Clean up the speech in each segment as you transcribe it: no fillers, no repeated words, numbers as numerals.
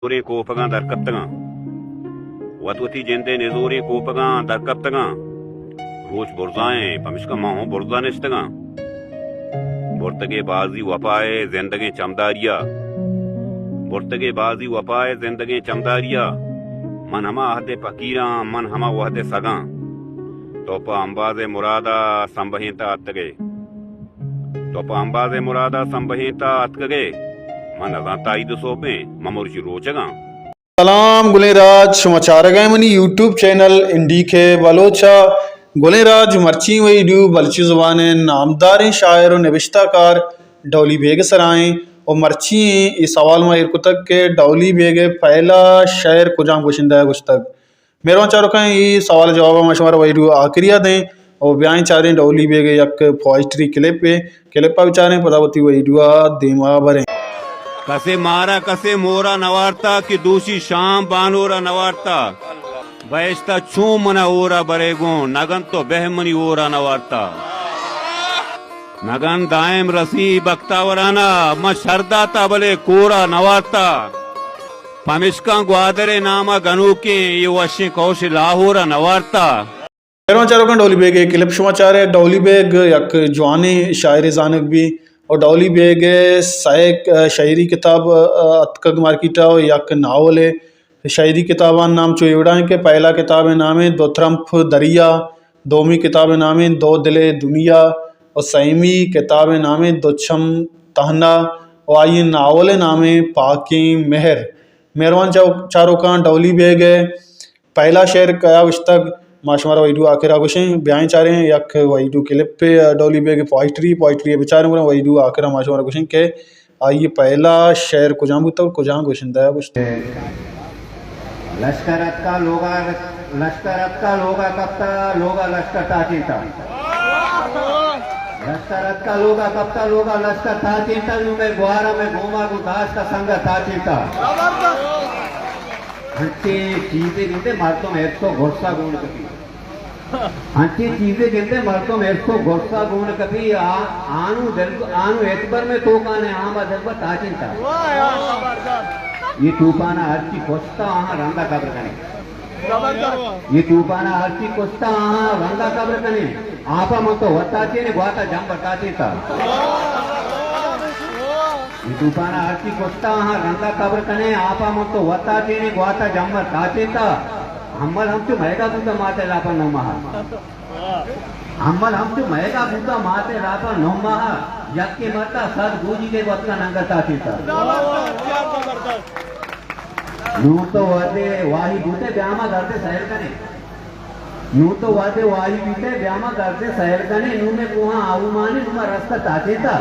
Nizuri kopagan darkaptagan. Watwati jende nizuri kopagan darkaptagan. Roch burzaएं पमिश्का माहो बुर्जानिस्तगां. बुर्तगे बाजी वपाए जिंदगी चमदारिया. बुर्तगे बाजी वपाए जिंदगी चमदारिया. मन हमा हदे फकीरा मन हमा वहदे सगां. तोपा अंबाज़े मुरादा संबहिता अतगे. तोपा अंबाज़े मुरादा संबहिता अतगे. मन अजाताईद सोपे ममुर्शी रोचगां. सलाम गुलेराज समाचार गए मनी यूट्यूब चैनल इंडी के बलोचा गुलेराज मर्ची वीडियो बलची ज़ुबान नामदार शायर और नविश्ताकार डौली बेग सराएं और मर्ची इस सवाल में इरकुतक के डौली बेग पहला शायर कुजाम गुशिंदा गुश्तक मेरे चारों का ये सवाल जवाब मशवरा वीडियो आखिरिया दें और बयान चारें डौली बेग यक पोइट्री क्लिप पर विचारें पदावती वीडियो दिमा भरें. कसे मोरा नवारता कि दूसरी शाम बानोरा नवारता बहस्ता छू मना ओरा बरेगो नगन तो बहमनी ओरा नवारता नगन दायम रसी बख्तावराना म शरदा तबले कोरा नवारता पमिश्का ग्वादरे नामा गनु के ये वशे कौश लाहौरा नवारता. चारों का डौली बेग क्लिप समाचार है. डौली बेग यक जवानी शायर जानक भी और डौली बेग सायक शायरी किताब अतकग मार्किटा यक नावल है. शायरी किताबान नाम चोड़ा है कि पहला किताब नाम है दो तरफ दरिया, दोमी किताब नाम है दो दिले दुनिया और सैमी किताब नाम है दो छम तहना और आई नावल नाम है पाकी मेहर. मेहरबान चारों का डौली बेग पहला शेर कया उस्तक माशमारा वहीडू आखिर आगुशें बयान चारे हैं यक वहीडू क्लिप पे डौली बेग पोइट्री बेचारे मुझे वहीडू आखिर माशमारा गुशें के आइए पहला शेर कुजां बुता कुजां गुशिंदा कुछ लश्करत का लोगा कप्ता लोगा लश्कर ताचिंता लश्करत का लोगा कप्ता लोगा लश्कर ताचिंता में गुआरा में घूमा गुदास का संग ताचिंता अच्छी चीजें गिनते मर्दों में तो गुस्सा गुण कभी अच्छी चीजें गिनते मर्दों में तो गुस्सा गुण कभी आनु एतबर में तो काने आमा दरबर ताचिंता ये तूफाना हर्ची कोस्ता आहा रंगा कब्र कने ये तूफाना हर्ची कोस्ता आहा रंगा कब्र कने आपा मन तो वताचे ने ग्वाता जम बताते था. ये तूफाना हर्ची कोस्ता आहा रंगा कब्र कने आपा मन तो वताचे ने ग्वाता जम बताते था. अम्मल हम तो महगा बुता माते लापा नो महा अम्मल हम तो महगा बुता माते लापा नो महा यक्के मरता सद गुजी के वत्ता नंगता था. नू तो वादे वाही बूते ब्यामा करते शहर कने नू तो वादे वाही बीते ब्यामा करते शहर कने नू में कुहा आउमाने नुमा रास्ता ताते था.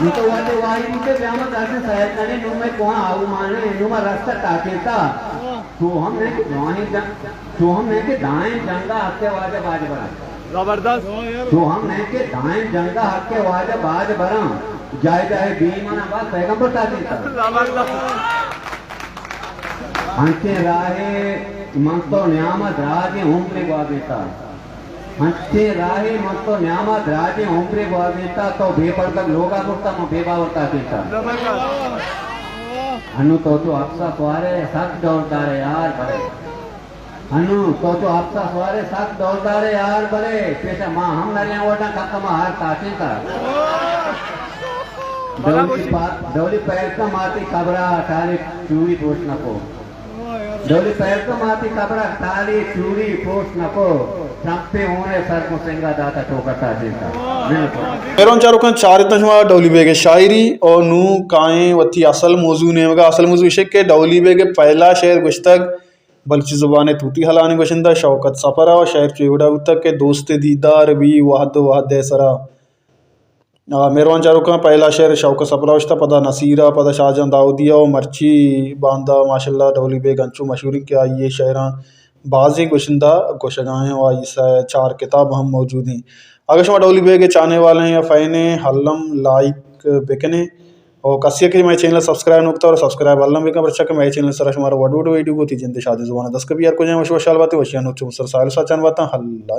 नू तो वादे वाही बीते ब्यामा करते शहर कने नू में कुहा आउमाने नुमा रास्ता ताते था. तो हमने के दाएं जंगा हत्या वाजे बाज बरा जबरदस्त तो हमने के दाएं जंगा हत्या वाजे बाज बरा जाए जाए बीमाना बात पैगंबर ताती था. अंचे राहे मंतो न्यामत राजे उम्रे बाबेता अंचे राहे मंतो न्यामत राजे उम्रे बाबेता तो बेपड़ तक लोगा गुस्ता में बेबावता देता. अनु तो आपसा स्वारे सख्त दौड़दारे यार बड़े अनु तो आपसा स्वारे सख्त दौड़दारे यार बड़े पेशा माँ हम नरिया वोटा काका माँ हार ताते था. डौली पैर का माती कबरा टाली चूड़ी पोष नको डौली पैर का माती कबरा टाली चूड़ी पोष नको चंपे होने सर को सिंगा दाता ठोकता देता. मेरों चारों का चार इतना डौली बेग शायरी और नू काएं वती असल मौजू ने मगा असल मौजू इशक के डौली बेग पहला शेर गुश्तक बल्कि जुबान तूती हलाने गुशिंदा शौकत सफरा और शायर चेवड़ा तक के दोस्त दीदार भी वाहद सरा. मेहरबान चारों का पहला शेर शौक सपरावश्ता पदा नसीरा पदा शाहजहां दाऊदिया और मर्ची बांदा माशाल्लाह डौली बेग अंचू मशहूरी क्या ये शायरान बाजी गुशिंदा गोशगाएँ और इस चार किताब हम मौजूद हैं. अगर शुमा डौली बेग चाहने वाले हैं या फ़ैने हल्लम लाइक बेकने और कसिया के मेरे चैनल सब्सक्राइब नुकता और सब्सक्राइब हल्लम बेकन पर अच्छा के मेरे चैनल सर हमारा वडूड वीडियो को थी जिंदे शादी जुबान 10 कभी यार को जाए वश वशाल बातें वशियान हो चुम सर साल सा चन बातें हल्ला